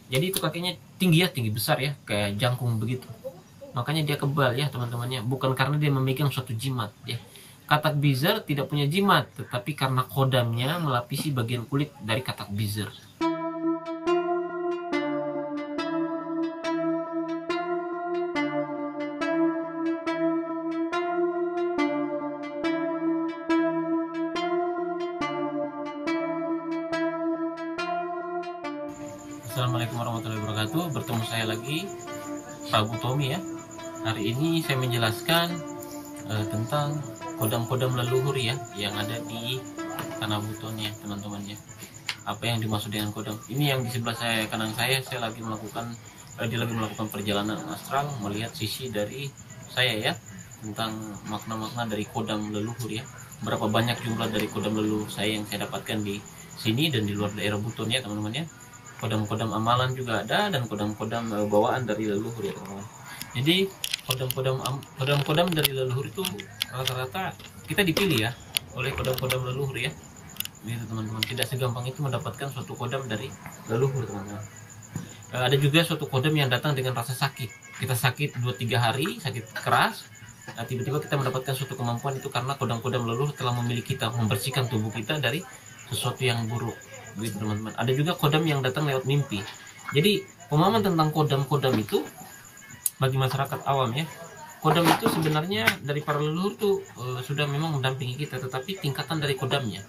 Jadi itu kakinya tinggi ya, tinggi besar ya, kayak jangkung begitu. Makanya dia kebal ya teman-temannya, bukan karena dia memegang suatu jimat ya. Katak bizar tidak punya jimat, tetapi karena kodamnya melapisi bagian kulit dari katak bizar. Assalamualaikum warahmatullahi wabarakatuh. Bertemu saya lagi, Prabu Tommy ya. Hari ini saya menjelaskan tentang kodam-kodam leluhur ya yang ada di Tanah Buton ya teman-teman ya. Apa yang dimaksud dengan kodam? Ini yang di sebelah saya, kanan saya lagi melakukan dia lagi melakukan perjalanan astral, melihat sisi dari saya ya, tentang makna-makna dari kodam leluhur ya. Berapa banyak jumlah dari kodam leluhur saya yang saya dapatkan di sini dan di luar daerah Buton ya teman-teman ya. Kodam-kodam amalan juga ada, dan kodam-kodam bawaan dari leluhur ya teman-teman. Jadi kodam-kodam dari leluhur itu rata-rata kita dipilih ya oleh kodam-kodam leluhur ya. Gitu teman-teman, tidak segampang itu mendapatkan suatu kodam dari leluhur teman-teman. Ada juga suatu kodam yang datang dengan rasa sakit. Kita sakit 2-3 hari, sakit keras. Nah, tiba-tiba kita mendapatkan suatu kemampuan, itu karena kodam-kodam leluhur telah memilih kita, membersihkan tubuh kita dari sesuatu yang buruk. Begitu teman-teman. Ada juga kodam yang datang lewat mimpi. Jadi pemahaman tentang kodam-kodam itu bagi masyarakat awam ya, kodam itu sebenarnya dari para leluhur tuh sudah memang mendampingi kita, tetapi tingkatan dari kodamnya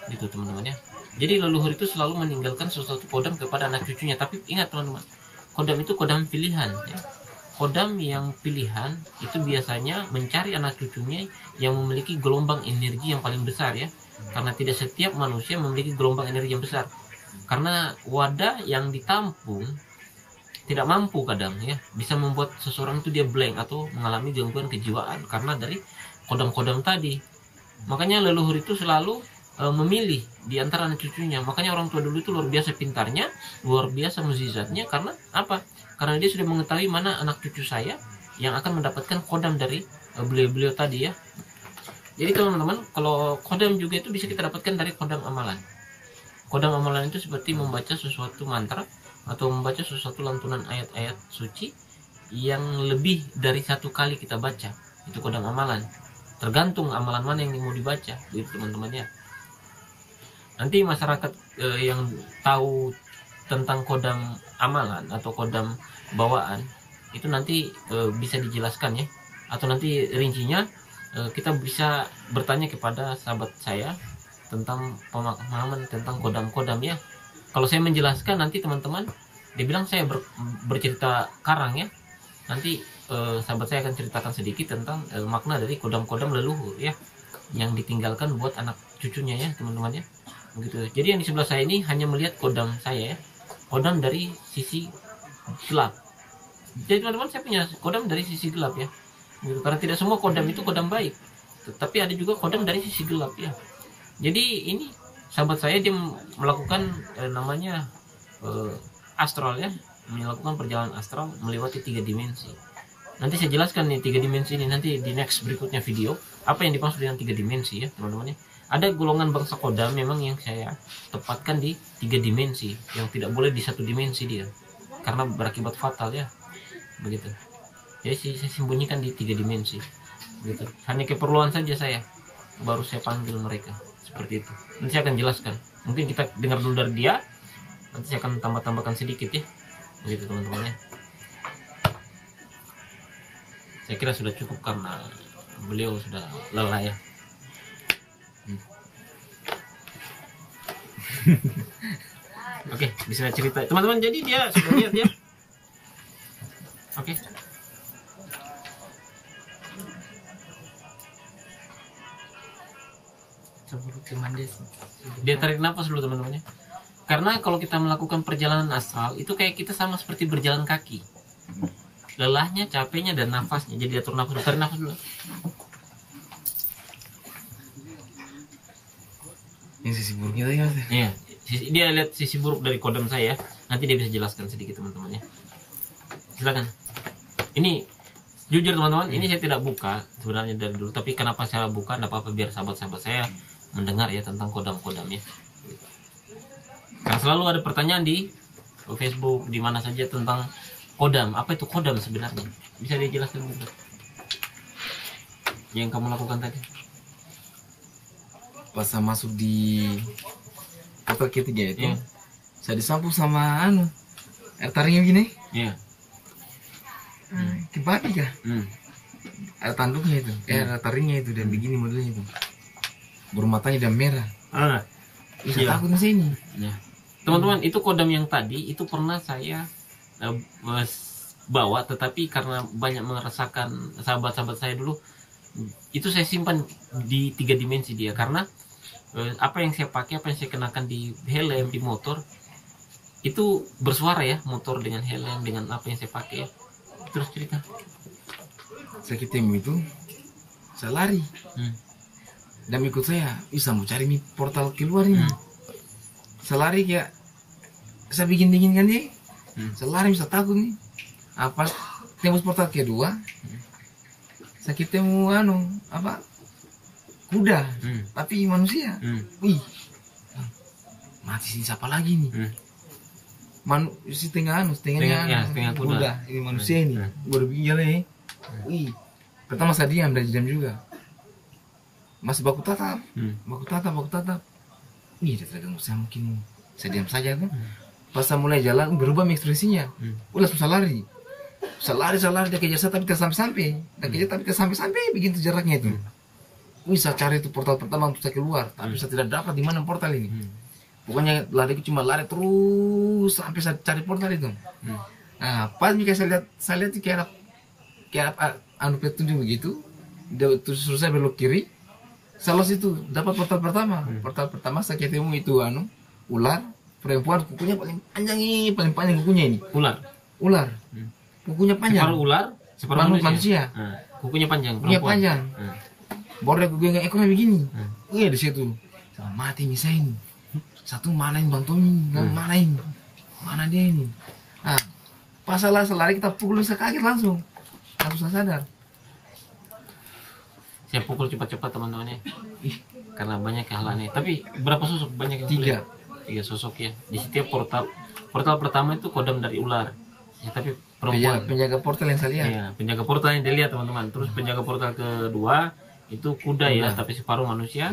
gitu teman-teman ya. Jadi leluhur itu selalu meninggalkan sesuatu kodam kepada anak cucunya. Tapi ingat teman-teman, kodam itu kodam pilihan ya. Kodam yang pilihan itu biasanya mencari anak cucunya yang memiliki gelombang energi yang paling besar ya. Karena tidak setiap manusia memiliki gelombang energi yang besar. Karena wadah yang ditampung tidak mampu kadang ya, bisa membuat seseorang itu dia blank atau mengalami gangguan kejiwaan karena dari kodam-kodam tadi. Makanya leluhur itu selalu memilih di antara anak cucunya. Makanya orang tua dulu itu luar biasa pintarnya, luar biasa mukjizatnya. Karena apa? Karena dia sudah mengetahui mana anak cucu saya yang akan mendapatkan kodam dari beliau-beliau tadi ya. Jadi teman-teman, kalau kodam juga itu bisa kita dapatkan dari kodam amalan. Kodam amalan itu seperti membaca sesuatu mantra atau membaca sesuatu lantunan ayat-ayat suci yang lebih dari satu kali kita baca. Itu kodam amalan. Tergantung amalan mana yang mau dibaca, gitu teman-teman ya. Nanti masyarakat yang tahu tentang kodam amalan atau kodam bawaan itu nanti bisa dijelaskan ya. Atau nanti rincinya kita bisa bertanya kepada sahabat saya tentang pemahaman tentang kodam-kodam ya. Kalau saya menjelaskan nanti teman-teman dibilang saya bercerita karang ya. Nanti sahabat saya akan ceritakan sedikit tentang makna dari kodam-kodam leluhur ya, yang ditinggalkan buat anak cucunya ya teman-teman ya. Begitu. Jadi yang di sebelah saya ini hanya melihat kodam saya ya. Kodam dari sisi gelap. Jadi teman-teman, saya punya kodam dari sisi gelap ya. Gitu. Karena tidak semua kodam itu kodam baik, tetapi ada juga kodam dari sisi gelap ya. Jadi ini sahabat saya dia melakukan namanya astral ya, melakukan perjalanan astral melewati 3 dimensi. Nanti saya jelaskan nih 3 dimensi ini nanti di next berikutnya video, apa yang dimaksud dengan 3 dimensi ya teman-teman ya. Ada golongan bangsa kodam memang yang saya tepatkan di 3 dimensi, yang tidak boleh di 1 dimensi dia, karena berakibat fatal ya. Begitu. Jadi saya sembunyikan di 3 dimensi gitu. Hanya keperluan saja saya, baru saya panggil mereka seperti itu. Nanti saya akan jelaskan, mungkin kita dengar dulu dari dia, nanti saya akan tambahkan sedikit ya, begitu teman-teman ya. Saya kira sudah cukup karena beliau sudah lelah ya. Oke, bisa cerita teman-teman. Jadi dia sudah lihat ya. Oke. Dia tarik nafas dulu teman-teman ya. Karena kalau kita melakukan perjalanan astral itu kayak kita sama seperti berjalan kaki. Lelahnya, capeknya, dan nafasnya. Jadi atur nafas, tarik nafas dulu. Ini sisi buruknya tadi mas? Iya, dia lihat sisi buruk dari kodam saya. Nanti dia bisa jelaskan sedikit teman-teman ya. Silakan. Ini jujur teman-teman, ini saya tidak buka sebenarnya dari dulu. Tapi kenapa saya buka? Tidak apa-apa, biar sahabat-sahabat saya mendengar ya tentang kodam-kodam ya. Karena selalu ada pertanyaan di Facebook, di mana saja tentang kodam. Apa itu kodam sebenarnya? Bisa dijelaskan Guntur? Yang kamu lakukan tadi? Pas saya masuk di portal ketiga itu, Iya. saya disampung sama air taringnya gini, Iya. ke babi kah? Air tanduknya itu, air taringnya itu, dan begini modelnya itu, bermatanya dan merah. Bisa Iya. takut di sini. Ya. Teman-teman, itu kodam yang tadi itu pernah saya bawa, tetapi karena banyak meresahkan sahabat-sahabat saya dulu, itu saya simpan di 3 dimensi dia, karena apa yang saya pakai, apa yang saya kenakan di helm, di motor, itu bersuara ya, motor dengan helm, dengan apa yang saya pakai. Terus cerita. Saya ketemu itu, saya lari. Dan ikut saya, bisa mau cari portal keluar ini. Saya lari kayak, saya bikin dingin kan dia. Saya lari, bisa takut nih. Apa? Tembus portal kedua, saya ketemu kuda, tapi manusia. Wih, mati sini siapa lagi nih? Setengah setengah kuda. Ini manusia ini, baru bikin jalan ya. Wih, pertama saya diam juga. Masih baku tatap. Wih, dia terganggu, saya mungkin saya diam saja tuh. Pas saya mulai jalan, berubah ekspresinya. Langsung saya lari. Saya lari, dia kejar saya tapi tidak sampai. Begitu jaraknya itu. Wih, saya cari itu portal pertama untuk saya keluar, tapi saya tidak dapat di mana portal ini. Pokoknya lariku cuma lari terus sampai saya cari portal itu. Nah, pas jika saya lihat kayak petunjuk begitu, dia suruh saya belok kiri. Saya los itu dapat portal pertama. Portal pertama saya ketemu itu ular perempuan, kukunya paling panjang kukunya ini. Ular. Kukunya panjang. Separuh ular, separuh manusia. Kukunya panjang. Kukunya panjang. Baru kukunya ekornya begini. Iya, di situ. Mati nih saya ini. Satu mana yang bantu ini? Mana ini? Mana dia ini? Nah, pas saya lari kita pukul, saya kaget langsung saya sadar. Saya pukul cepat-cepat teman-teman ya. Karena banyak hal aneh. Tapi berapa sosok? Banyak yang 3 sosok ya. Di setiap portal pertama itu kodam dari ular. Ya, tapi perempuan. Penjaga portal yang saya lihat. Iya, penjaga portal yang dilihat teman-teman. Terus penjaga portal kedua itu kuda ya, tapi separuh manusia,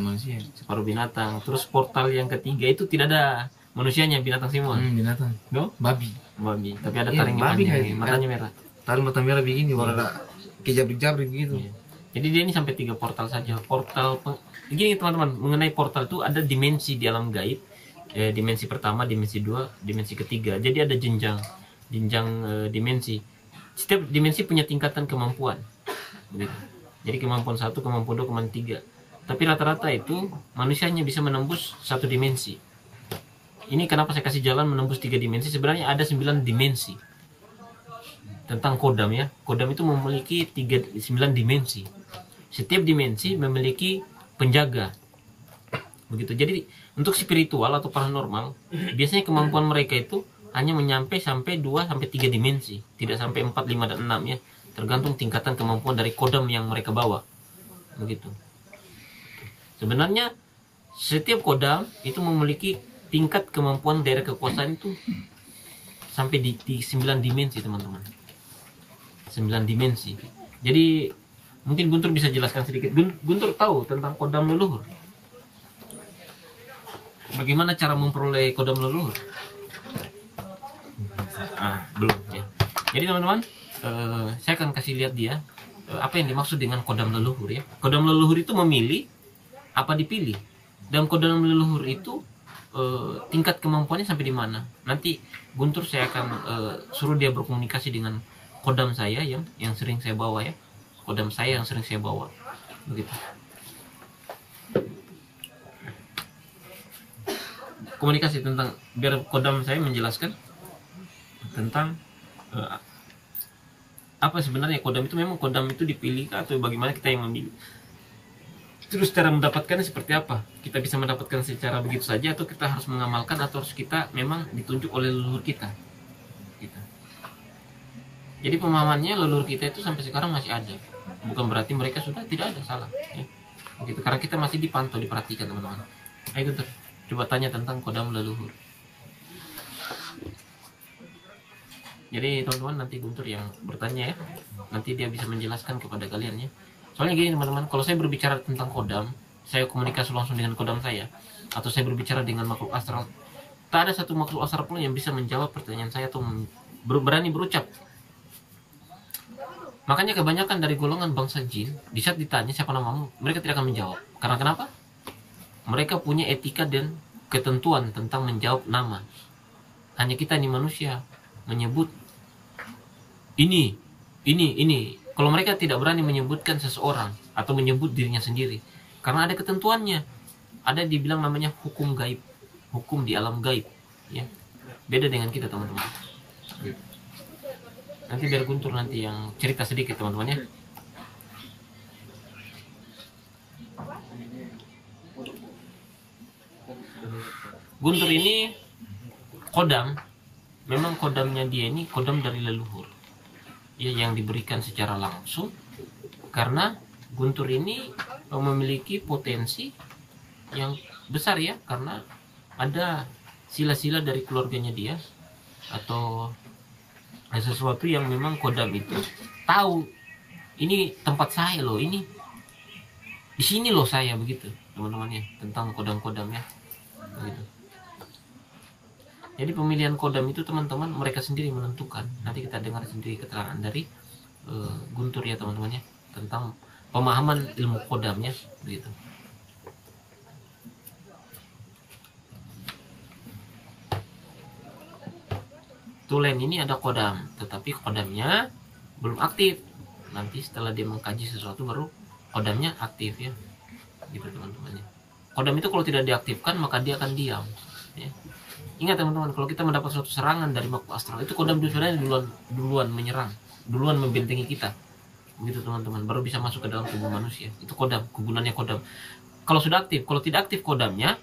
separuh binatang. Terus portal yang ketiga itu tidak ada manusianya, binatang semua. Binatang. No? Babi. Tapi ada taringnya panjang, matanya merah. Taring mata merah begini, warna kejabrik-jabrik gitu. Iya. Jadi dia ini sampai 3 portal saja. Begini teman-teman, mengenai portal itu ada dimensi di alam gaib. Dimensi pertama, dimensi 2, dimensi ketiga. Jadi ada jenjang dimensi. Setiap dimensi punya tingkatan kemampuan. Begitu. Jadi kemampuan 1, kemampuan 2, kemampuan 3. Tapi rata-rata itu manusianya bisa menembus 1 dimensi. Ini kenapa saya kasih jalan menembus 3 dimensi. Sebenarnya ada 9 dimensi. Tentang kodam ya. Kodam itu memiliki 9 dimensi. Setiap dimensi memiliki penjaga. Begitu. Jadi untuk spiritual atau paranormal, biasanya kemampuan mereka itu hanya sampai 2 sampai 3 dimensi, tidak sampai 4, 5 dan 6 ya. Tergantung tingkatan kemampuan dari kodam yang mereka bawa. Begitu. Sebenarnya setiap kodam itu memiliki tingkat kemampuan daerah kekuasaan itu sampai di 9 dimensi, teman-teman. 9 dimensi. Jadi mungkin Guntur bisa jelaskan sedikit. Guntur tahu tentang kodam leluhur. Bagaimana cara memperoleh kodam leluhur? Belum ya. Jadi teman-teman, saya akan kasih lihat dia apa yang dimaksud dengan kodam leluhur ya. Kodam leluhur itu memilih apa dipilih. Dalam kodam leluhur itu tingkat kemampuannya sampai di mana. Nanti Guntur saya akan suruh dia berkomunikasi dengan kodam saya yang sering saya bawa ya. Kodam saya yang sering saya bawa. Begitu. Komunikasi tentang, biar kodam saya menjelaskan tentang apa sebenarnya kodam itu. Memang kodam itu dipilih atau bagaimana kita yang memilih. Terus cara mendapatkannya seperti apa? Kita bisa mendapatkan secara begitu saja, atau kita harus mengamalkan, atau harus kita memang ditunjuk oleh leluhur kita. Gitu. Jadi pemahamannya leluhur kita itu sampai sekarang masih ada. Bukan berarti mereka sudah tidak ada, salah. Ya. Begitu. Karena kita masih dipantau, diperhatikan teman-teman. Ayo Guntur, coba tanya tentang kodam leluhur. Jadi teman-teman nanti Guntur yang bertanya ya, nanti dia bisa menjelaskan kepada kalian ya. Soalnya gini teman-teman, kalau saya berbicara tentang kodam, saya komunikasi langsung dengan kodam saya, atau saya berbicara dengan makhluk astral, tak ada satu makhluk astral pun yang bisa menjawab pertanyaan saya atau berani berucap. Makanya kebanyakan dari golongan bangsa jin, di saat ditanya siapa namamu, mereka tidak akan menjawab. Karena kenapa? Mereka punya etika dan ketentuan tentang menjawab nama. Hanya kita nih manusia menyebut ini. Kalau mereka tidak berani menyebutkan seseorang atau menyebut dirinya sendiri, karena ada ketentuannya. Ada dibilang namanya hukum gaib, hukum di alam gaib. Ya, beda dengan kita teman-teman. Nanti biar Guntur nanti yang cerita sedikit teman-teman ya. Guntur ini kodam, memang kodamnya dia ini kodam dari leluhur ya, yang diberikan secara langsung, karena Guntur ini memiliki potensi yang besar ya, karena ada sila-sila dari keluarganya dia, atau sesuatu yang memang kodam itu tahu ini tempat saya loh, ini di sini loh saya, begitu teman-teman ya, tentang kodam-kodam ya begitu. Jadi pemilihan kodam itu teman-teman mereka sendiri menentukan. Nanti kita dengar sendiri keterangan dari Guntur ya teman-teman ya, tentang pemahaman ilmu kodamnya begitu. Tulen ini ada kodam, tetapi kodamnya belum aktif. Nanti setelah dia mengkaji sesuatu baru kodamnya aktif ya, gitu teman-teman ya. Kodam itu kalau tidak diaktifkan maka dia akan diam ya. Ingat teman-teman, kalau kita mendapat suatu serangan dari makhluk astral, itu kodam sebenarnya duluan menyerang, duluan membentengi kita, begitu teman-teman, baru bisa masuk ke dalam tubuh manusia. Itu kodam, kegunaannya kodam. Kalau sudah aktif, kalau tidak aktif kodamnya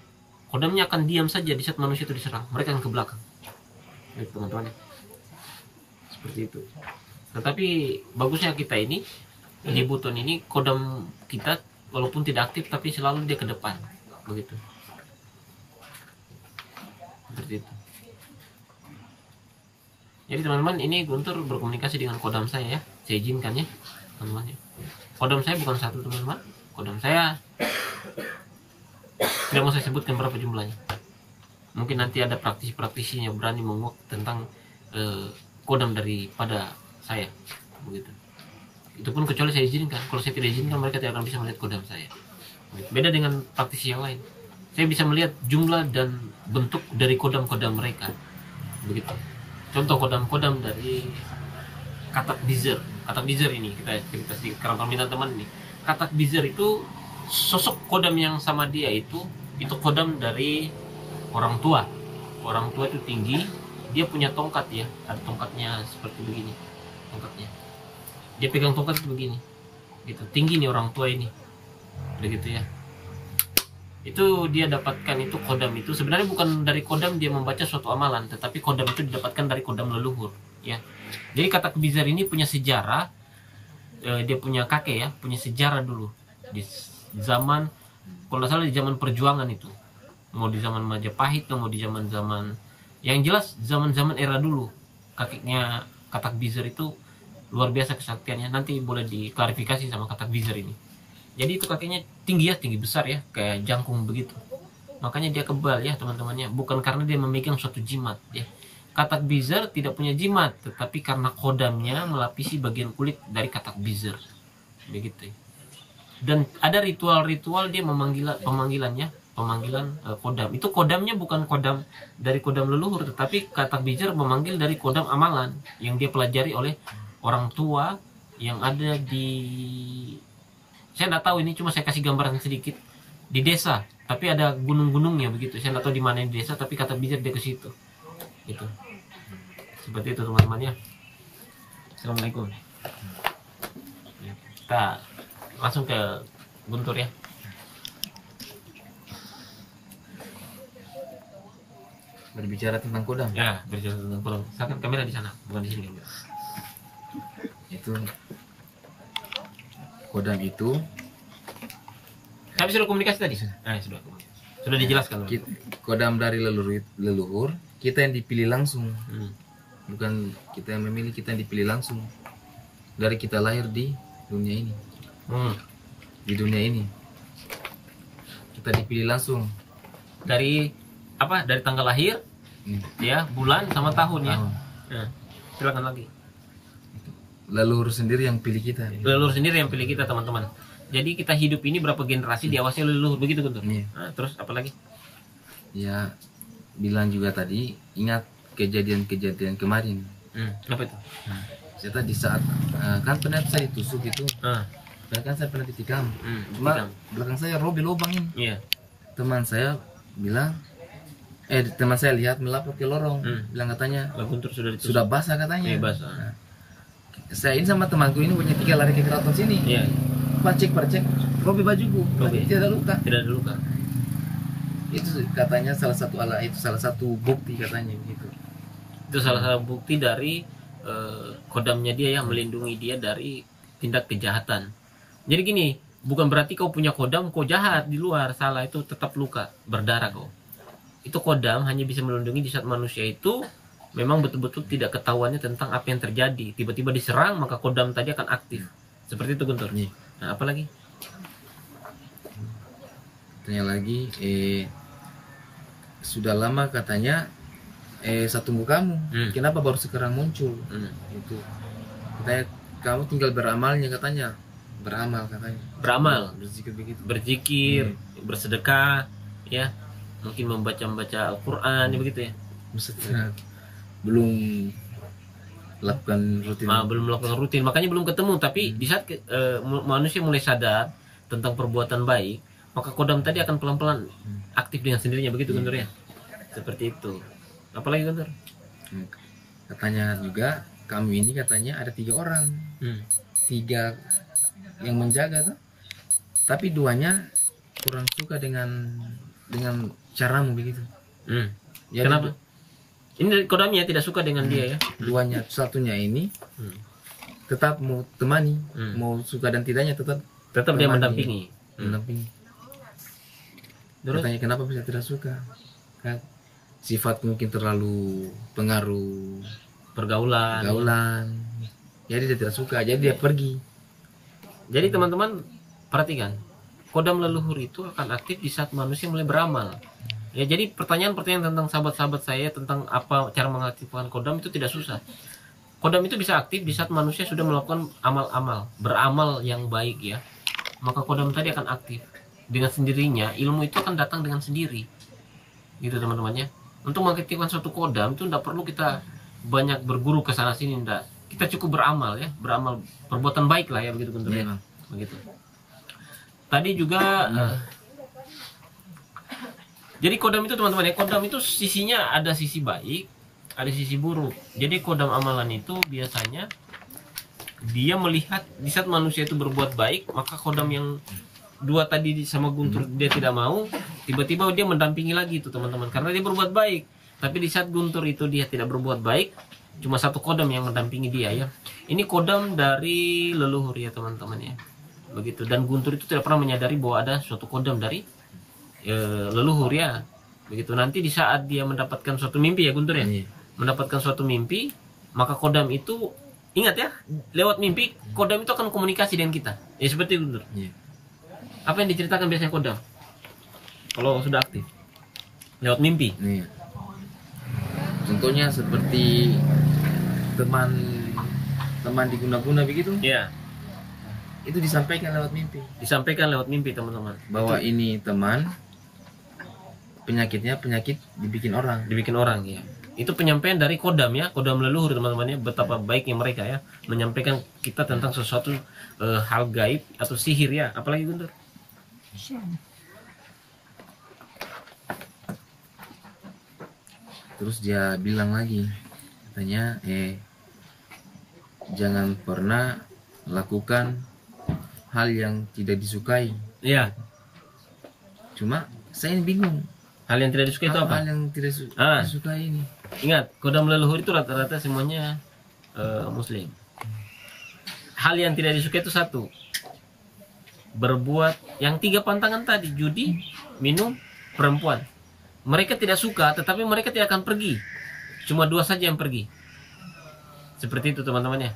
akan diam saja di saat manusia itu diserang, mereka akan ke belakang, begitu teman-teman. Seperti itu. Tetapi bagusnya kita ini di Buton ini, kodam kita walaupun tidak aktif tapi selalu dia ke depan, begitu. Seperti itu. Jadi teman-teman, ini Guntur berkomunikasi dengan kodam saya ya. Saya izinkan ya teman-teman ya. Kodam saya bukan satu teman-teman. Kodam saya tidak mau saya sebutkan berapa jumlahnya. Mungkin nanti ada praktisi-praktisinya berani menguak tentang kodam daripada saya, begitu. Itu pun kecuali saya izinkan. Kalau saya tidak izinkan, mereka tidak akan bisa melihat kodam saya. Beda dengan praktisi yang lain. Saya bisa melihat jumlah dan bentuk dari kodam-kodam mereka, begitu. Contoh kodam-kodam dari Katak Bizer. Katak Bizer ini kita cerita sedikit karena permintaan teman ini. Katak Bizer itu sosok kodam yang sama dia itu kodam dari orang tua. Orang tua itu tinggi, dia punya tongkat ya, ada tongkatnya seperti begini, tongkatnya. Dia pegang tongkat begini, gitu. Tinggi nih orang tua ini, begitu ya. Itu dia dapatkan itu kodam itu sebenarnya bukan dari kodam dia membaca suatu amalan, tetapi kodam itu didapatkan dari kodam leluhur ya. Jadi Katak Bizer ini punya sejarah, dia punya kakek ya, punya sejarah dulu di zaman, kalau nggak salah di zaman perjuangan itu, mau di zaman Majapahit atau mau di zaman yang jelas zaman era dulu. Kakeknya Katak Bizer itu luar biasa kesaktiannya, nanti boleh diklarifikasi sama Katak Bizer ini. Jadi itu kakeknya tinggi ya, tinggi besar ya, kayak jangkung begitu. Makanya dia kebal ya teman-temannya, bukan karena dia memegang suatu jimat ya. Katak Bizer tidak punya jimat, tetapi karena kodamnya melapisi bagian kulit dari Katak Bizer, begitu. Dan ada ritual-ritual dia pemanggilan kodam. Itu kodamnya bukan kodam dari kodam leluhur, tetapi Katak Bizer memanggil dari kodam amalan yang dia pelajari oleh orang tua yang ada di, saya nggak tahu, ini cuma saya kasih gambaran sedikit, di desa, tapi ada gunung-gunungnya begitu. Saya nggak tahu di mana di desa, tapi Katak Bizer dia ke situ, gitu. Seperti itu teman-teman ya. Assalamualaikum. Kita langsung ke Guntur ya. Berbicara tentang kodam. Ya, berbicara tentang kodam. Saya kamera di sana, bukan di sini kamera. Itu kodam itu. Tapi sudah komunikasi tadi. Sudah komunikasi. Sudah dijelaskan. Kodam dari leluhur, kita yang dipilih langsung. bukan kita yang memilih, kita yang dipilih langsung dari kita lahir di dunia ini. Di dunia ini kita dipilih langsung Dari apa? Dari tanggal lahir, ya, bulan sama tahun ya. Tahun. Nah, silakan lagi. Leluhur sendiri yang pilih kita. Leluhur sendiri yang pilih kita, teman-teman. Jadi kita hidup ini berapa generasi diawasi oleh leluhur, begitu Guntur? Iya. Nah, terus apa lagi? Ya, bilang juga tadi, ingat kejadian-kejadian kemarin. Apa itu? Saya tadi saat kan pernah saya ditusuk itu, kan saya pernah ditikam. Cuma Ditikam. belakang saya Robi lubang ini. Iya. Teman saya bilang, teman saya lihat melapor ke lorong, bilang katanya Lah, Guntur sudah ditusuk. sudah basah katanya. Iya, basah. Nah, saya ini sama temanku ini punya 3 lari ke keraton sini. Iya. Pacek, Robi bajuku, Robi. tidak ada luka. Tidak ada luka. Itu katanya salah satu salah satu bukti katanya gitu. Itu salah satu bukti dari kodamnya dia yang melindungi dia dari tindak kejahatan. Jadi gini, bukan berarti kau punya kodam kau jahat di luar, salah, itu tetap luka, berdarah kau. Itu kodam hanya bisa melindungi di saat manusia itu memang betul-betul tidak ketahuannya tentang apa yang terjadi. Tiba-tiba diserang, maka kodam tadi akan aktif. Seperti itu, Guntur. Iya. Nah, apa lagi? Tanya lagi, sudah lama katanya saya tunggu kamu. Kenapa baru sekarang muncul? Itu. Katanya kamu tinggal beramalnya katanya. Beramal katanya. Beramal, Berzikir begitu. berzikir, bersedekah, ya. Mungkin membaca Al-Qur'an, ya, begitu ya. Maksudnya belum lakukan rutin. Belum melakukan rutin, makanya belum ketemu. Tapi di saat manusia mulai sadar tentang perbuatan baik, maka kodam tadi akan pelan-pelan aktif dengan sendirinya, begitu Guntur ya. Seperti itu. Apalagi Guntur? Katanya juga kami ini katanya ada 3 orang, 3 yang menjaga tuh, tapi 2-nya kurang suka dengan caramu begitu. Jadi, Kenapa? Ini kodamnya tidak suka dengan dia ya. 2-nya, satunya ini tetap mau temani, mau suka dan tidaknya tetap Tetap dia temani, mendampingi. mendampingi. Terus? Katanya kenapa bisa tidak suka? Kan sifat mungkin terlalu pengaruh Pergaulan. jadi dia tidak suka, jadi dia pergi. Jadi teman-teman perhatikan, kodam leluhur itu akan aktif di saat manusia mulai beramal. Ya, jadi pertanyaan-pertanyaan tentang sahabat-sahabat saya tentang apa cara mengaktifkan kodam itu tidak susah. Kodam itu bisa aktif di saat manusia sudah melakukan amal-amal, beramal yang baik ya. Maka kodam tadi akan aktif. Dengan sendirinya ilmu itu akan datang dengan sendiri. Gitu teman-temannya. Untuk mengaktifkan suatu kodam itu tidak perlu kita banyak berguru ke sana sini, tidak. Kita cukup beramal ya, beramal perbuatan baik lah ya, begitu Guntur ya. Begitu. Tadi juga jadi kodam itu teman-teman ya, kodam itu sisinya ada sisi baik, ada sisi buruk. Jadi kodam amalan itu biasanya dia melihat di saat manusia itu berbuat baik, maka kodam yang 2 tadi sama Guntur dia tidak mau, tiba-tiba dia mendampingi lagi itu teman-teman karena dia berbuat baik. Tapi di saat Guntur itu dia tidak berbuat baik, cuma 1 kodam yang mendampingi dia ya. Ini kodam dari leluhur ya teman-teman ya. Begitu. Dan Guntur itu tidak pernah menyadari bahwa ada suatu kodam dari leluhur ya. Begitu. Nanti di saat dia mendapatkan suatu mimpi ya Guntur ya. Mendapatkan suatu mimpi, maka kodam itu ingat ya, lewat mimpi kodam itu akan komunikasi dengan kita. Ya seperti Guntur. Apa yang diceritakan biasanya kodam? Kalau sudah aktif. Lewat mimpi. Contohnya seperti teman diguna-guna begitu. Iya. Itu disampaikan lewat mimpi. Disampaikan lewat mimpi teman-teman. Bahwa ini teman penyakitnya penyakit dibikin orang. Dibikin orang ya. Itu penyampaian dari kodam ya, kodam leluhur teman-teman ya. Betapa baiknya mereka ya menyampaikan kita tentang sesuatu hal gaib atau sihir ya. Apalagi Guntur? Terus dia bilang lagi, katanya jangan pernah lakukan hal yang tidak disukai. Iya. Cuma saya ini bingung. Hal yang tidak disukai itu apa? Hal yang tidak disukai ini. Ingat, kodam leluhur itu rata-rata semuanya Muslim. Hal yang tidak disukai itu 1. Berbuat yang 3 pantangan tadi, judi, minum, perempuan. Mereka tidak suka, tetapi mereka tidak akan pergi. Cuma 2 saja yang pergi. Seperti itu teman-teman ya.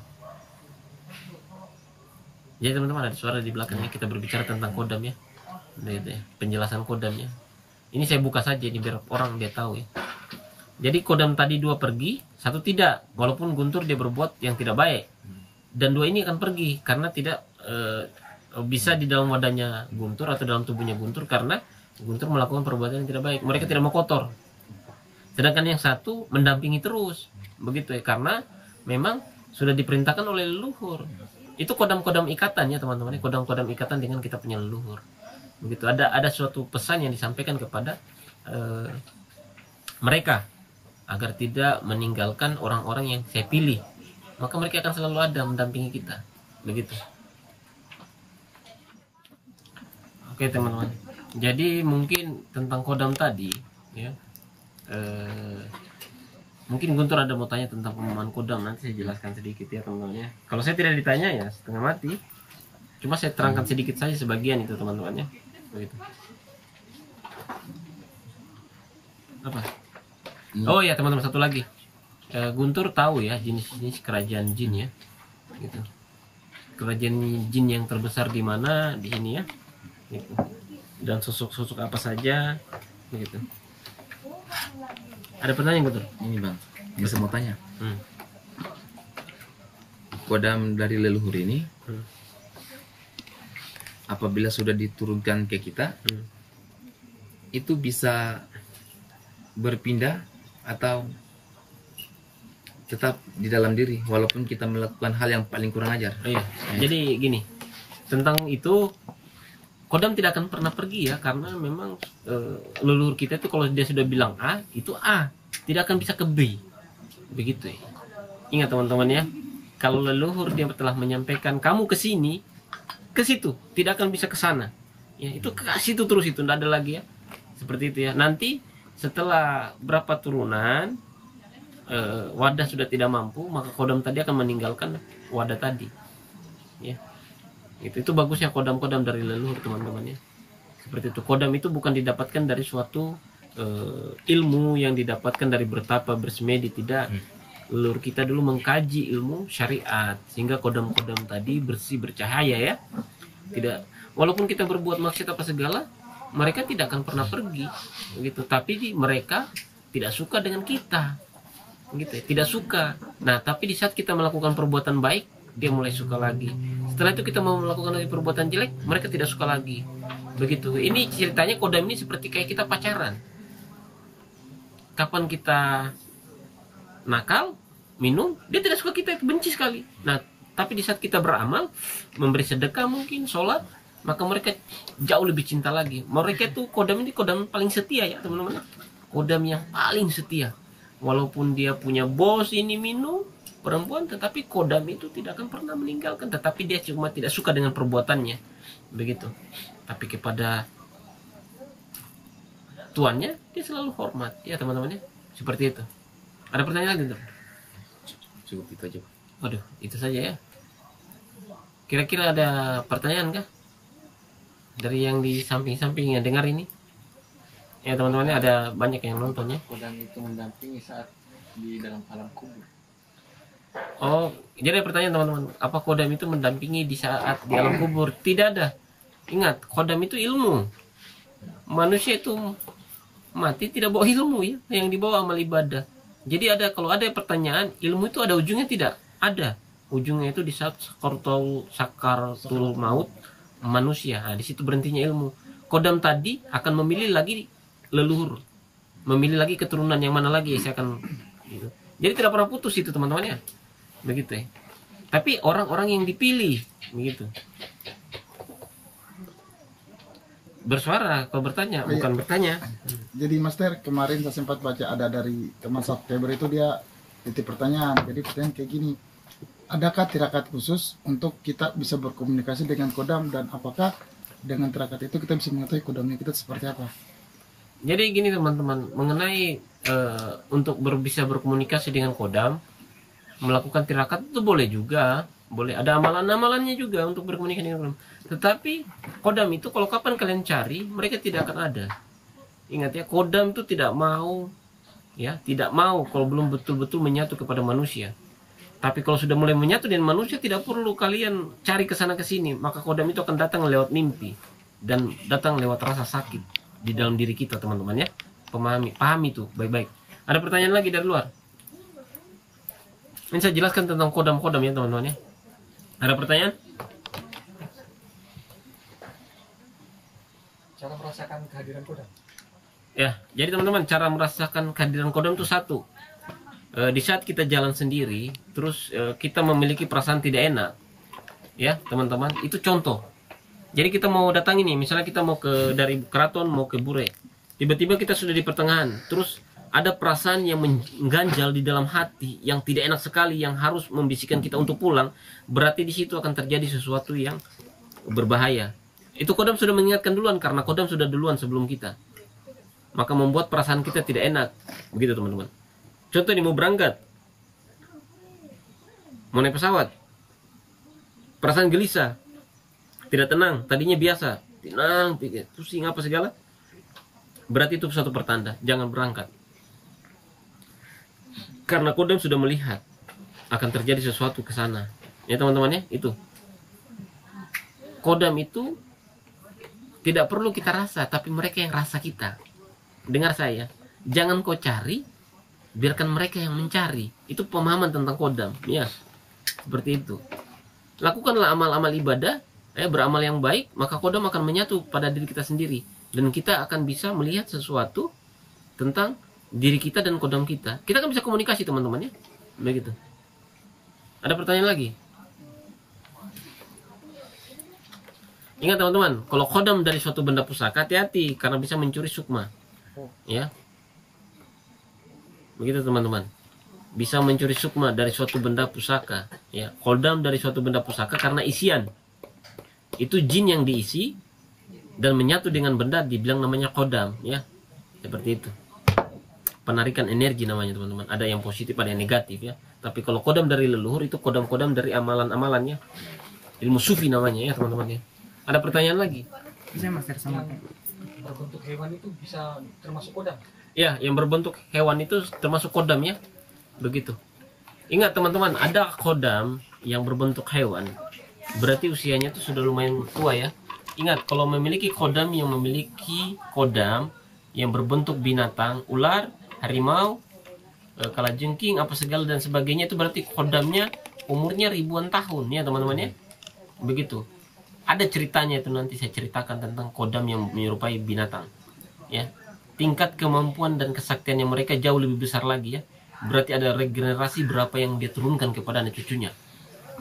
Jadi teman-teman, ada suara di belakangnya, kita berbicara tentang kodam ya. Gitu ya, penjelasan kodamnya. Ini saya buka saja ini biar orang dia tahu ya. Jadi kodam tadi 2 pergi, 1 tidak. Walaupun Guntur dia berbuat yang tidak baik. Dan 2 ini akan pergi karena tidak bisa di dalam wadahnya Guntur atau dalam tubuhnya Guntur karena Guntur melakukan perbuatan yang tidak baik. Mereka tidak mau kotor. Sedangkan yang 1 mendampingi terus. Begitu ya, karena memang sudah diperintahkan oleh leluhur. Itu kodam-kodam ikatan ya teman-teman, kodam-kodam ikatan dengan kita punya leluhur. Begitu, ada suatu pesan yang disampaikan kepada mereka agar tidak meninggalkan orang-orang yang saya pilih. Maka mereka akan selalu ada mendampingi kita. Begitu. Oke teman-teman. Jadi mungkin tentang kodam tadi ya. Mungkin Guntur ada mau tanya tentang pemahaman kodam, nanti saya jelaskan sedikit ya teman-teman ya. Kalau saya tidak ditanya ya setengah mati. Cuma saya terangkan sedikit saja sebagian itu teman-teman ya. Begitu. Apa? Oh ya teman-teman, satu lagi. Guntur tahu ya jenis-jenis kerajaan jin ya. Gitu. Kerajaan jin yang terbesar di mana di sini ya. Gitu. Dan sosok-sosok apa saja begitu. Ada pertanyaan Guntur? Ini bang, yang saya mau tanya. Kodam dari leluhur ini, apabila sudah diturunkan ke kita, itu bisa berpindah atau tetap di dalam diri, walaupun kita melakukan hal yang paling kurang ajar. Oh, iya. Jadi gini, tentang itu kodam tidak akan pernah pergi ya, karena memang leluhur kita itu kalau dia sudah bilang A, itu A, tidak akan bisa ke B. Begitu ya. Ingat teman-teman ya, kalau leluhur dia telah menyampaikan kamu ke sini, ke situ, tidak akan bisa ke sana. Ya, itu ke situ terus, itu tidak ada lagi ya. Seperti itu ya. Nanti setelah berapa turunan wadah sudah tidak mampu, maka kodam tadi akan meninggalkan wadah tadi. Ya. Itu bagusnya kodam-kodam dari leluhur teman-teman ya. Seperti itu. Kodam itu bukan didapatkan dari suatu ilmu yang didapatkan dari bertapa bersemedi, tidak. Leluhur kita dulu mengkaji ilmu syariat sehingga kodam-kodam tadi bersih bercahaya ya. Tidak, walaupun kita berbuat maksiat apa segala, mereka tidak akan pernah pergi begitu. Tapi mereka tidak suka dengan kita. Gitu ya, tidak suka. Nah, tapi di saat kita melakukan perbuatan baik, dia mulai suka lagi. Setelah itu kita mau melakukan lagi perbuatan jelek, mereka tidak suka lagi. Begitu. Ini ceritanya kodam ini seperti kayak kita pacaran. Kapan kita nakal, minum, dia tidak suka kita, benci sekali. Nah, tapi di saat kita beramal, memberi sedekah mungkin, sholat, maka mereka jauh lebih cinta lagi. Mereka itu kodam ini kodam paling setia ya teman-teman. Kodam yang paling setia. Walaupun dia punya bos ini minum, perempuan, tetapi kodam itu tidak akan pernah meninggalkan. Tetapi dia cuma tidak suka dengan perbuatannya, begitu. Tapi kepada tuannya dia selalu hormat ya teman-teman ya. Seperti itu. Ada pertanyaan lagi? Cukup itu aja. Waduh, itu saja ya. Kira-kira ada pertanyaan kah dari yang di samping-samping yang dengar ini? Ya teman-teman, ada banyak yang nonton ya. Kodam itu mendampingi saat di dalam alam kubur. Oh, jadi ada pertanyaan teman-teman, apa kodam itu mendampingi di saat di alam kubur? Tidak ada. Ingat, kodam itu ilmu. Manusia itu mati tidak bawa ilmu ya, yang dibawa amal ibadah. Jadi kalau ada pertanyaan, ilmu itu ada ujungnya tidak? Ada. Ujungnya itu di saat sakaratul maut manusia. Nah, di situ berhentinya ilmu. Kodam tadi akan memilih lagi leluhur, memilih lagi keturunan yang mana lagi saya akan gitu. Jadi tidak pernah putus itu teman-teman ya. Begitu ya. Tapi orang-orang yang dipilih begitu. Bersuara kalau bertanya, bukan bertanya. Jadi Master, kemarin saya sempat baca ada dari teman subscriber itu, dia titip pertanyaan. Jadi pertanyaan kayak gini, adakah tirakat khusus untuk kita bisa berkomunikasi dengan kodam, dan apakah dengan tirakat itu kita bisa mengetahui kodamnya kita seperti apa? Jadi gini teman-teman, mengenai untuk bisa berkomunikasi dengan kodam, melakukan tirakat itu boleh juga, boleh ada amalan-amalannya juga untuk berkomunikasi dengan kodam. Tetapi kodam itu kalau kapan kalian cari, mereka tidak akan ada. Ingat ya, kodam itu tidak mau, ya tidak mau kalau belum betul-betul menyatu kepada manusia. Tapi kalau sudah mulai menyatu dengan manusia, tidak perlu kalian cari ke sana ke sini, maka kodam itu akan datang lewat mimpi dan datang lewat rasa sakit di dalam diri kita, teman-teman ya. Pahami itu baik-baik. Ada pertanyaan lagi dari luar? Ini saya jelaskan tentang kodam-kodam ya, teman-teman ya. Ada pertanyaan? Cara merasakan kehadiran kodam. Ya, jadi teman-teman, cara merasakan kehadiran kodam itu satu. Di saat kita jalan sendiri, terus kita memiliki perasaan tidak enak, ya teman-teman, itu contoh. Jadi kita mau datang ini, misalnya kita mau dari keraton mau ke Bure, tiba-tiba kita sudah di pertengahan, terus ada perasaan yang mengganjal di dalam hati, yang tidak enak sekali, yang harus membisikkan kita untuk pulang. Berarti di situ akan terjadi sesuatu yang berbahaya. Itu kodam sudah mengingatkan duluan, karena kodam sudah duluan sebelum kita, maka membuat perasaan kita tidak enak, begitu teman-teman. Contoh nih, mau berangkat, mau naik pesawat, perasaan gelisah, tidak tenang, tadinya biasa, tenang, pusing apa segala, berarti itu suatu pertanda, jangan berangkat. Karena kodam sudah melihat akan terjadi sesuatu ke sana. Ya teman-teman ya, itu. Kodam itu tidak perlu kita rasa, tapi mereka yang rasa kita. Dengar saya, jangan kau cari, biarkan mereka yang mencari. Itu pemahaman tentang kodam ya, seperti itu. Lakukanlah amal-amal ibadah, beramal yang baik, maka kodam akan menyatu pada diri kita sendiri, dan kita akan bisa melihat sesuatu tentang diri kita dan kodam kita. Kita akan bisa komunikasi teman-teman ya, begitu. Ada pertanyaan lagi? Ingat teman-teman, kalau kodam dari suatu benda pusaka, hati-hati karena bisa mencuri sukma ya. Begitu teman-teman, bisa mencuri sukma dari suatu benda pusaka ya. Kodam dari suatu benda pusaka karena isian, itu jin yang diisi dan menyatu dengan benda, dibilang namanya kodam ya, seperti itu. Penarikan energi namanya teman-teman, ada yang positif ada yang negatif ya. Tapi kalau kodam dari leluhur, itu kodam-kodam dari amalan-amalannya, ilmu sufi namanya ya teman-teman ya. Ada pertanyaan lagi? Bisa master sama Berbentuk hewan itu bisa termasuk kodam. Ya, yang berbentuk hewan itu termasuk kodam ya. Begitu. Ingat teman-teman, ada kodam yang berbentuk hewan, berarti usianya itu sudah lumayan tua ya. Ingat, kalau memiliki kodam yang berbentuk binatang, ular, harimau, kalajengking, apa segala dan sebagainya, itu berarti kodamnya umurnya ribuan tahun ya teman-teman ya. Begitu. Ada ceritanya itu, nanti saya ceritakan tentang kodam yang menyerupai binatang ya. Tingkat kemampuan dan kesaktiannya mereka jauh lebih besar lagi ya. Berarti ada regenerasi berapa yang dia turunkan kepada anak cucunya.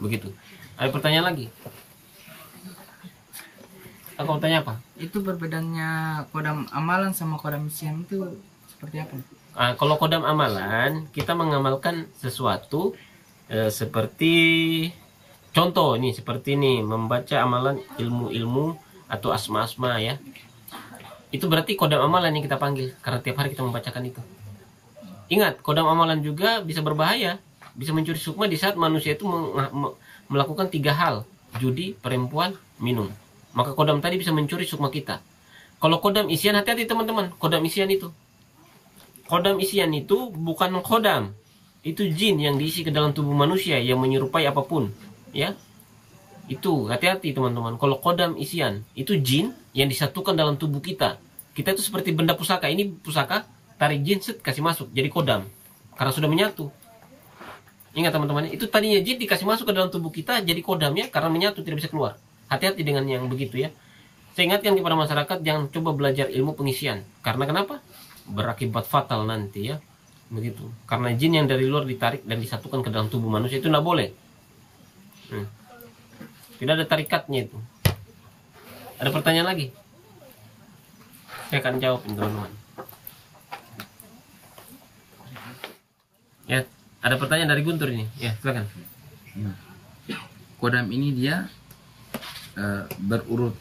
Begitu. Ada pertanyaan lagi? Aku mau tanya apa? itu perbedaannya kodam amalan sama kodam isian itu seperti apa? Nah, kalau kodam amalan, kita mengamalkan sesuatu seperti contoh nih, seperti ini, membaca amalan ilmu-ilmu atau asma-asma ya. Itu berarti kodam amalan yang kita panggil, karena tiap hari kita membacakan itu. Ingat, kodam amalan juga bisa berbahaya, bisa mencuri sukma di saat manusia itu melakukan 3 hal: judi, perempuan, minum. Maka kodam tadi bisa mencuri sukma kita. Kalau kodam isian, hati-hati teman-teman, kodam isian itu. Kodam isian itu bukan kodam, itu jin yang diisi ke dalam tubuh manusia yang menyerupai apapun, ya. Itu hati-hati teman-teman. Kalau kodam isian itu jin yang disatukan dalam tubuh kita. Kita itu seperti benda pusaka. Ini pusaka, tarik jin, set, kasih masuk jadi kodam, karena sudah menyatu. Ingat teman-teman, itu tadinya jin dikasih masuk ke dalam tubuh kita jadi kodam ya, karena menyatu tidak bisa keluar. Hati-hati dengan yang begitu ya. Saya ingatkan kepada masyarakat, jangan coba belajar ilmu pengisian. Karena kenapa? Berakibat fatal nanti ya. Begitu. Karena jin yang dari luar ditarik dan disatukan ke dalam tubuh manusia, itu tidak boleh. Tidak ada tarikatnya itu. Ada pertanyaan lagi? Saya akan jawab teman-teman. Ya, ada pertanyaan dari Guntur ini. Ya, silakan. Kodam ini dia berurut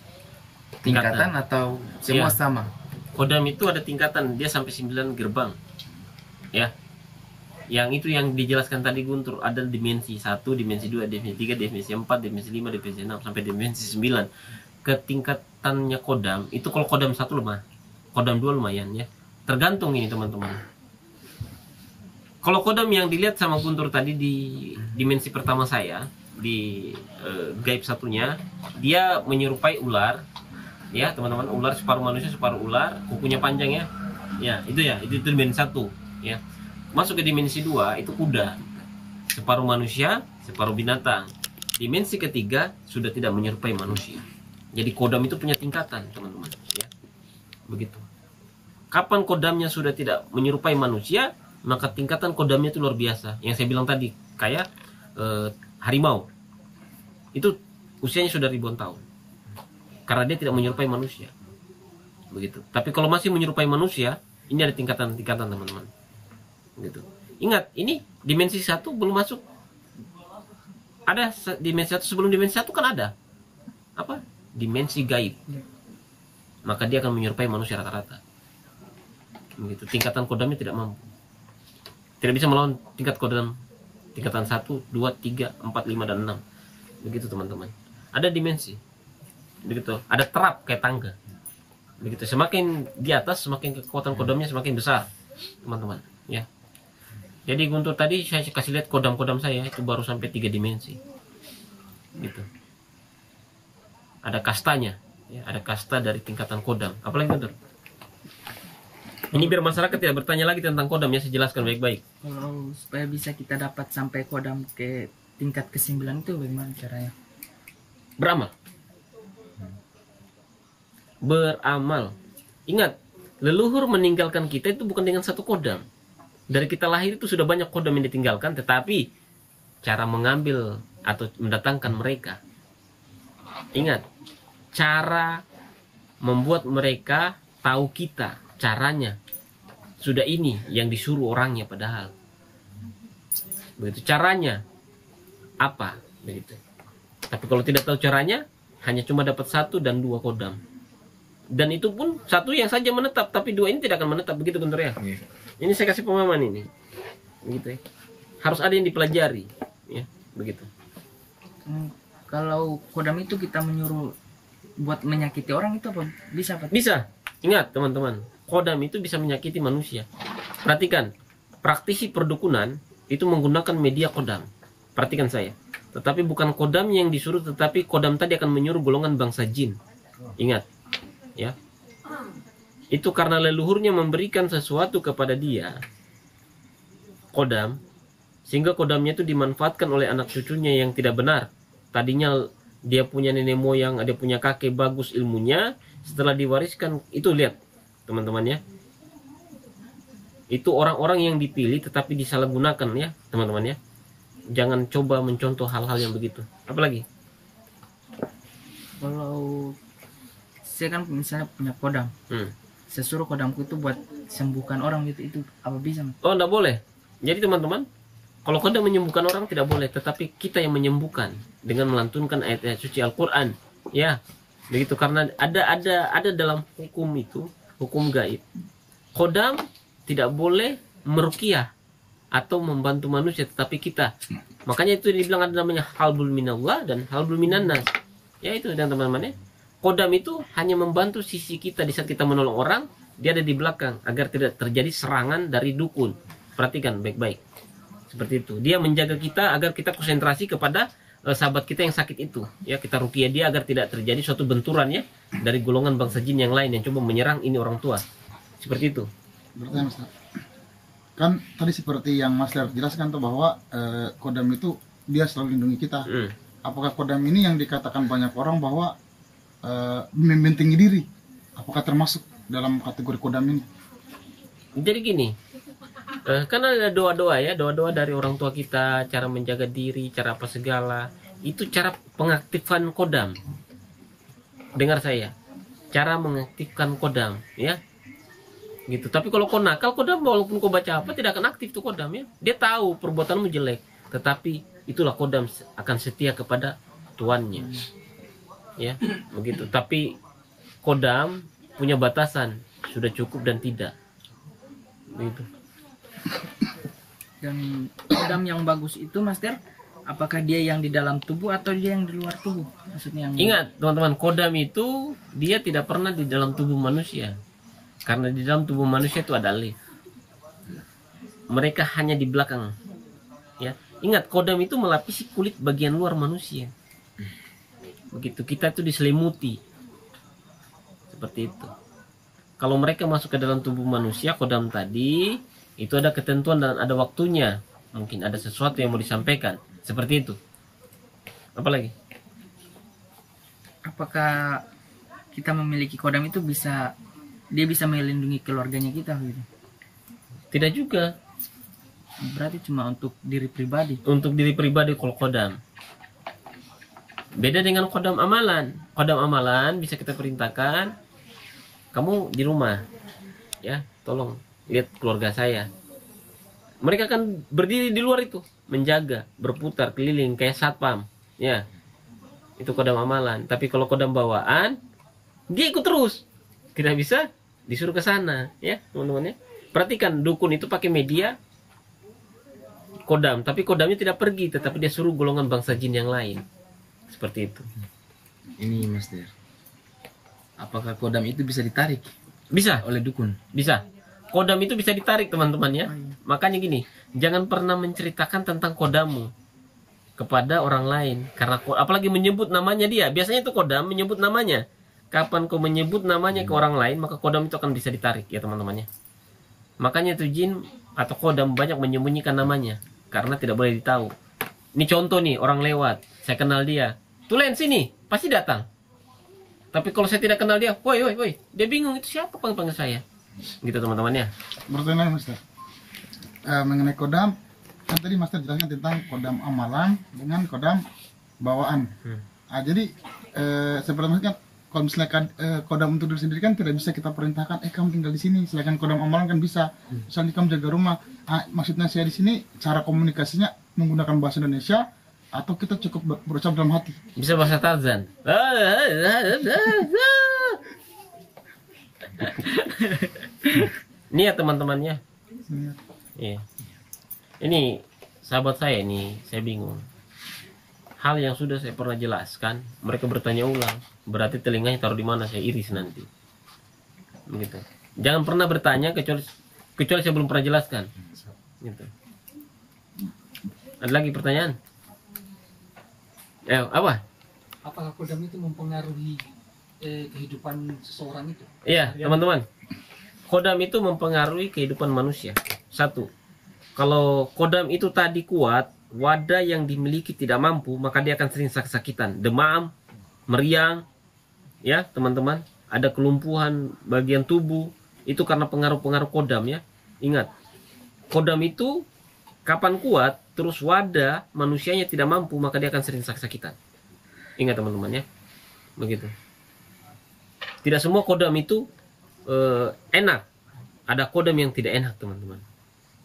tingkatan atau semua Ya. sama? Kodam itu ada tingkatan, dia sampai 9 gerbang. Ya. Yang itu yang dijelaskan tadi Guntur, ada dimensi 1, dimensi 2, dimensi 3, dimensi 4, dimensi 5, dimensi 6 sampai dimensi 9. Ketingkatannya kodam itu, kalau kodam 1 lemah, kodam 2 lumayan ya. Tergantung ini teman-teman. Kalau kodam yang dilihat sama Guntur tadi di dimensi pertama saya di gaib satunya, dia menyerupai ular, ya teman-teman, ular separuh manusia separuh ular, kukunya panjang ya, itu dimensi 1 ya. Masuk ke dimensi 2 itu kuda, separuh manusia separuh binatang. Dimensi ketiga sudah tidak menyerupai manusia. Jadi kodam itu punya tingkatan teman-teman ya, begitu. Kapan kodamnya sudah tidak menyerupai manusia, maka tingkatan kodamnya itu luar biasa. Yang saya bilang tadi, kayak harimau. Itu usianya sudah ribuan tahun. Karena dia tidak menyerupai manusia. Begitu. Tapi kalau masih menyerupai manusia, ini ada tingkatan-tingkatan teman-teman. Gitu. Ingat, ini dimensi 1 belum masuk. Ada dimensi 1 sebelum dimensi 1 kan ada. Apa? Dimensi gaib. Maka dia akan menyerupai manusia rata-rata. Begitu. Tingkatan kodamnya tidak mampu. Tidak bisa melawan tingkat kodam tingkatan 1, 2, 3, 4, 5, dan 6. Begitu teman-teman. Ada dimensi. Begitu. Ada terap kayak tangga. Begitu. Semakin di atas, semakin kekuatan kodamnya semakin besar, teman-teman. Ya. Jadi untuk tadi saya kasih lihat kodam-kodam saya itu baru sampai 3 dimensi. Gitu. Ada kastanya. Ya, ada kasta dari tingkatan kodam. Apalagi Guntur? Ini biar masyarakat tidak bertanya lagi tentang kodam ya, saya jelaskan baik-baik. Kalau supaya bisa kita dapat sampai kodam ke tingkat ke-9 itu bagaimana caranya? Beramal. Beramal. Ingat, leluhur meninggalkan kita itu bukan dengan satu kodam. Dari kita lahir itu sudah banyak kodam yang ditinggalkan, tetapi cara mengambil atau mendatangkan mereka. Ingat, cara membuat mereka tahu kita, caranya sudah ini yang disuruh orangnya padahal. Begitu caranya apa begitu. Tapi kalau tidak tahu caranya, hanya cuma dapat 1 dan 2 kodam. Dan itu pun 1 yang saja menetap, tapi 2 ini tidak akan menetap, begitu Guntur ya. Ini saya kasih pemahaman ini. Begitu ya. Harus ada yang dipelajari, ya, begitu. Kalau kodam itu kita menyuruh buat menyakiti orang itu apa bisa Pak? Bisa. Ingat teman-teman, kodam itu bisa menyakiti manusia. Perhatikan, praktisi perdukunan itu menggunakan media kodam. Perhatikan saya. Tetapi bukan kodam yang disuruh, tetapi kodam tadi akan menyuruh golongan bangsa jin. Ingat, ya. Itu karena leluhurnya memberikan sesuatu kepada dia, kodam, sehingga kodamnya itu dimanfaatkan oleh anak cucunya yang tidak benar. Tadinya dia punya nenek moyang, dia punya kakek bagus ilmunya, setelah diwariskan, itu lihat teman-teman ya. Itu orang-orang yang dipilih tetapi disalahgunakan ya, teman-teman ya. Jangan coba mencontoh hal-hal yang begitu. Apalagi? Kalau saya kan misalnya punya kodam, saya suruh kodamku itu buat sembuhkan orang gitu, itu apa bisa? Oh, enggak boleh. Jadi teman-teman, kalau kodam menyembuhkan orang tidak boleh, tetapi kita yang menyembuhkan dengan melantunkan ayat-ayat suci Al-Qur'an. Ya, begitu, karena ada dalam hukum itu, hukum gaib. Kodam tidak boleh meruqyah atau membantu manusia, tetapi kita. Makanya itu dibilang ada namanya halbul minallah dan halbul minannas. Ya itu dan teman-teman ya. Kodam itu hanya membantu sisi kita di saat kita menolong orang, dia ada di belakang agar tidak terjadi serangan dari dukun. Perhatikan baik-baik. Seperti itu. Dia menjaga kita agar kita konsentrasi kepada sahabat kita yang sakit itu. Ya, kita ruqyah dia agar tidak terjadi suatu benturan ya dari golongan bangsa jin yang lain yang coba menyerang ini orang tua. Seperti itu. Bertanya Mas, kan tadi seperti yang Mas jelaskan tuh bahwa kodam itu dia selalu lindungi kita. Apakah kodam ini yang dikatakan banyak orang bahwa membentengi diri, apakah termasuk dalam kategori kodam ini? Jadi gini, kan ada doa-doa ya, doa-doa dari orang tua kita, cara menjaga diri, cara apa segala, itu cara pengaktifan kodam. Dengar saya, cara mengaktifkan kodam ya, gitu. Tapi kalau kau nakal, kodam walaupun kau baca apa tidak akan aktif tuh kodam ya. Dia tahu perbuatanmu jelek, tetapi itulah kodam akan setia kepada tuannya. Ya, begitu. Tapi kodam punya batasan, sudah cukup dan tidak. Begitu. Dan kodam yang bagus itu Master, apakah dia yang di dalam tubuh atau dia yang di luar tubuh? Maksudnya yang... Ingat teman-teman, kodam itu dia tidak pernah di dalam tubuh manusia. Karena di dalam tubuh manusia itu ada lift. mereka hanya di belakang. Ya, ingat kodam itu melapisi kulit bagian luar manusia. Begitu, kita itu diselimuti. Seperti itu. Kalau mereka masuk ke dalam tubuh manusia, kodam tadi itu ada ketentuan dan ada waktunya. Mungkin ada sesuatu yang mau disampaikan. Seperti itu. Apalagi? Apakah kita memiliki kodam itu dia bisa melindungi keluarganya kita gitu? Tidak juga. Berarti cuma untuk diri pribadi. Untuk diri pribadi kalau kodam. Beda dengan kodam amalan. Kodam amalan bisa kita perintahkan, kamu di rumah, ya, tolong lihat keluarga saya. Mereka akan berdiri di luar itu, menjaga, berputar keliling kayak satpam, ya. Itu kodam amalan. Tapi kalau kodam bawaan, dia ikut terus. Tidak bisa disuruh ke sana, ya, teman-teman ya. Perhatikan, dukun itu pakai media kodam, tapi kodamnya tidak pergi, tetapi dia suruh golongan bangsa jin yang lain. Seperti itu. Ini Mas Der, apakah kodam itu bisa ditarik Bisa, oleh dukun? bisa. Kodam itu bisa ditarik, teman-teman ya. Makanya gini, jangan pernah menceritakan tentang kodammu kepada orang lain, karena apalagi menyebut namanya dia. Biasanya itu kodam menyebut namanya. Kapan kau menyebut namanya ke orang lain, maka kodam itu akan bisa ditarik, ya teman-teman ya. Makanya itu jin atau kodam banyak menyembunyikan namanya karena tidak boleh ditahu. Ini contoh nih, orang lewat, saya kenal dia, tulen sini, pasti datang. Tapi kalau saya tidak kenal dia, woi, dia bingung itu siapa panggil saya. Gitu teman-teman ya. Bertanya Master, mengenai kodam, kan tadi Master jelaskan tentang kodam amalan dengan kodam bawaan. Jadi seperti Master kan, kalau misalnya kodam untuk diri sendiri kan tidak bisa kita perintahkan, kamu tinggal di sini. Sedangkan kodam amalan kan bisa. Misalnya kamu jaga rumah, maksudnya saya di sini, cara komunikasinya menggunakan bahasa Indonesia atau kita cukup berucap dalam hati. Bisa bahasa Tarzan. Ini ya teman-temannya. Iya. Ini sahabat saya nih, saya bingung. Hal yang sudah saya pernah jelaskan, mereka bertanya ulang. Berarti telinganya taruh di mana, saya iris nanti. Begitu. Jangan pernah bertanya kecuali saya belum pernah jelaskan. Gitu. Ada lagi pertanyaan? Apa? Apakah kodam itu mempengaruhi kehidupan seseorang itu? Iya, teman-teman. Kodam itu mempengaruhi kehidupan manusia. Satu, kalau kodam itu tadi kuat, wadah yang dimiliki tidak mampu, maka dia akan sering sakit-sakitan, demam, meriang, ya teman-teman. Ada kelumpuhan bagian tubuh, itu karena pengaruh-pengaruh kodam ya. Ingat, kodam itu kapan kuat, terus wadah manusianya tidak mampu, maka dia akan sering sakit-sakitan. Ingat teman-teman ya, begitu. Tidak semua kodam itu enak. Ada kodam yang tidak enak teman-teman.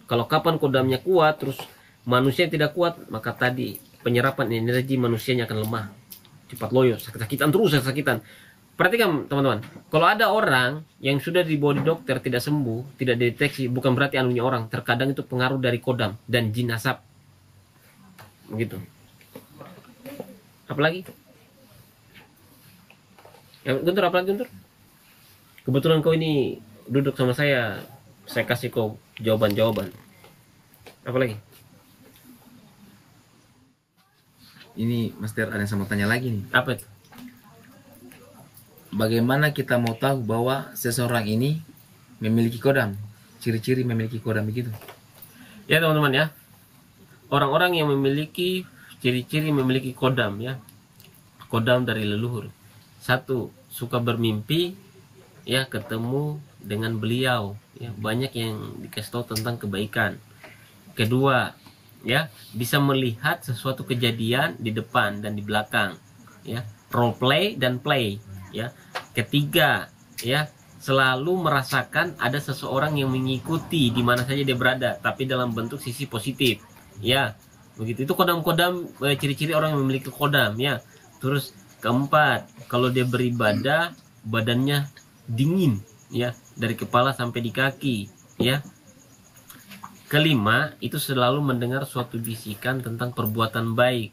Kalau kapan kodamnya kuat, terus manusia tidak kuat, maka tadi penyerapan energi manusianya akan lemah, cepat loyo, sakit-sakitan terus, sakit-sakitan. Perhatikan teman-teman, kalau ada orang yang sudah dibawa di dokter tidak sembuh, tidak dideteksi, bukan berarti anunya orang. Terkadang itu pengaruh dari kodam dan jin asap. Begitu. Apalagi? Ya, Guntur, apalagi Guntur? Kebetulan kau ini duduk sama saya kasih kau jawaban-jawaban. Apalagi? Ini Mas Der, ada yang sama tanya lagi nih. Apa itu? Bagaimana kita mau tahu bahwa seseorang ini memiliki kodam? Ciri-ciri memiliki kodam begitu. Ya teman-teman ya, orang-orang yang memiliki ciri-ciri memiliki kodam ya, kodam dari leluhur. Satu, suka bermimpi ya ketemu dengan beliau ya, banyak yang dikasih tahu tentang kebaikan. Kedua ya, bisa melihat sesuatu kejadian di depan dan di belakang ya, role play dan play ya. Ketiga ya, selalu merasakan ada seseorang yang mengikuti di mana saja dia berada, tapi dalam bentuk sisi positif ya. Begitu, itu kodam-kodam, ciri-ciri orang yang memiliki kodam ya. Terus keempat, kalau dia beribadah badannya dingin ya, dari kepala sampai di kaki ya. Kelima, itu selalu mendengar suatu bisikan tentang perbuatan baik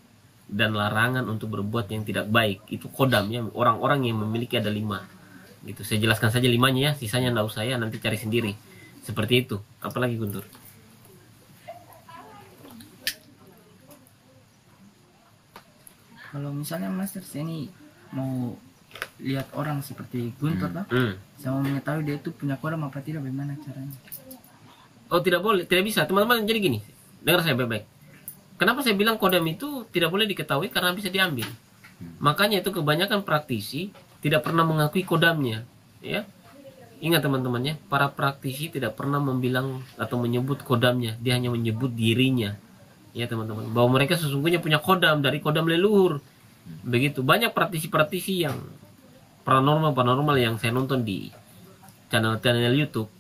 dan larangan untuk berbuat yang tidak baik. Itu kodam ya, orang-orang yang memiliki ada 5 gitu. Saya jelaskan saja 5-nya ya, sisanya enggak usah ya, nanti cari sendiri. Seperti itu. Apalagi Guntur? Kalau misalnya Master saya ini mau lihat orang seperti Guntur lah, saya mau mengetahui dia itu punya kodam apa tidak, bagaimana caranya? Oh, tidak boleh, tidak bisa teman-teman. Jadi gini, dengar saya baik-baik. Kenapa saya bilang kodam itu tidak boleh diketahui? Karena bisa diambil. Makanya itu kebanyakan praktisi tidak pernah mengakui kodamnya, ya. Ingat teman-temannya, para praktisi tidak pernah membilang atau menyebut kodamnya, dia hanya menyebut dirinya. Ya teman-teman, bahwa mereka sesungguhnya punya kodam dari kodam leluhur. Begitu banyak praktisi-praktisi yang paranormal yang saya nonton di channel YouTube.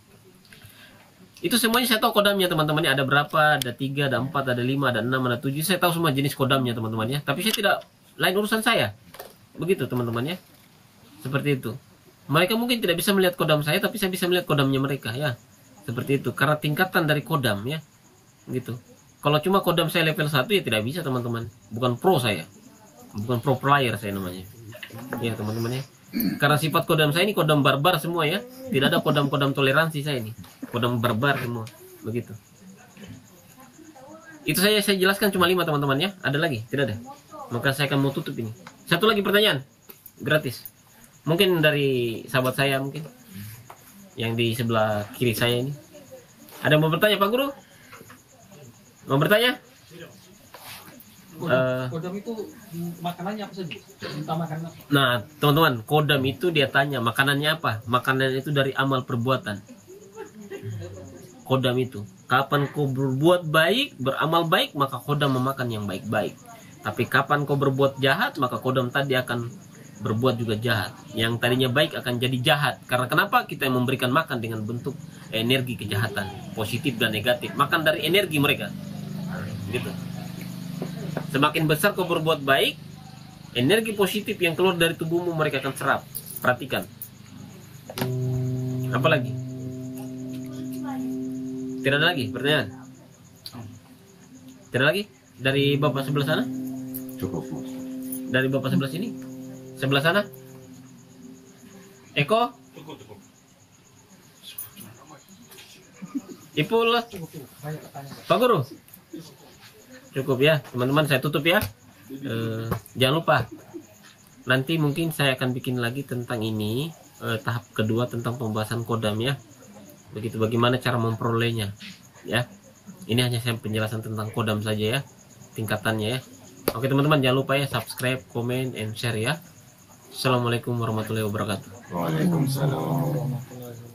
Itu semuanya saya tahu kodamnya teman-temannya, ada berapa, ada 3, ada 4, ada 5, ada 6, ada 7. Saya tahu semua jenis kodamnya teman-temannya. Tapi saya tidak, lain urusan saya. Begitu teman-temannya. Seperti itu. Mereka mungkin tidak bisa melihat kodam saya, tapi saya bisa melihat kodamnya mereka, ya. Seperti itu, karena tingkatan dari kodam, ya. Gitu. Kalau cuma kodam saya level 1 ya tidak bisa teman-teman. Bukan pro saya. Bukan pro player saya namanya. Ya teman-teman ya. Karena sifat kodam saya ini kodam barbar semua ya. Tidak ada kodam-kodam toleransi saya ini. Kodam barbar semua. Begitu. Itu saya jelaskan cuma 5 teman-teman ya. Ada lagi? Tidak ada. Maka saya akan mau tutup ini. Satu lagi pertanyaan. Gratis. Mungkin dari sahabat saya mungkin. Yang di sebelah kiri saya ini. Ada yang mau bertanya Pak Guru? Mau bertanya? Kodam itu makanannya apa saja? Minta makanan apa? Nah, teman-teman, kodam itu dia tanya makanannya apa? Makanan itu dari amal perbuatan. Kodam itu, kapan kau berbuat baik, beramal baik, maka kodam memakan yang baik-baik. Tapi kapan kau berbuat jahat, maka kodam tadi akan berbuat juga jahat. Yang tadinya baik akan jadi jahat. Karena kenapa? Kita yang memberikan makan dengan bentuk energi kejahatan, positif dan negatif. Makan dari energi mereka. Gitu. Semakin besar kau berbuat baik, energi positif yang keluar dari tubuhmu mereka akan serap. Perhatikan. Apa lagi? Tidak ada lagi pertanyaan? Tidak lagi? Dari bapak sebelah sana? Cukup. Dari bapak sebelah sini? Sebelah sana? Eko? Ipul? Pak Guru? Cukup ya teman-teman, saya tutup ya. Jangan lupa nanti mungkin saya akan bikin lagi tentang ini, tahap kedua tentang pembahasan kodam ya. Begitu, bagaimana cara memperolehnya ya. Ini hanya saya penjelasan tentang kodam saja ya, tingkatannya ya. Oke teman-teman, jangan lupa ya subscribe, comment, and share ya. Assalamualaikum warahmatullahi wabarakatuh. Waalaikumsalam. Warahmatullahi wabarakatuh.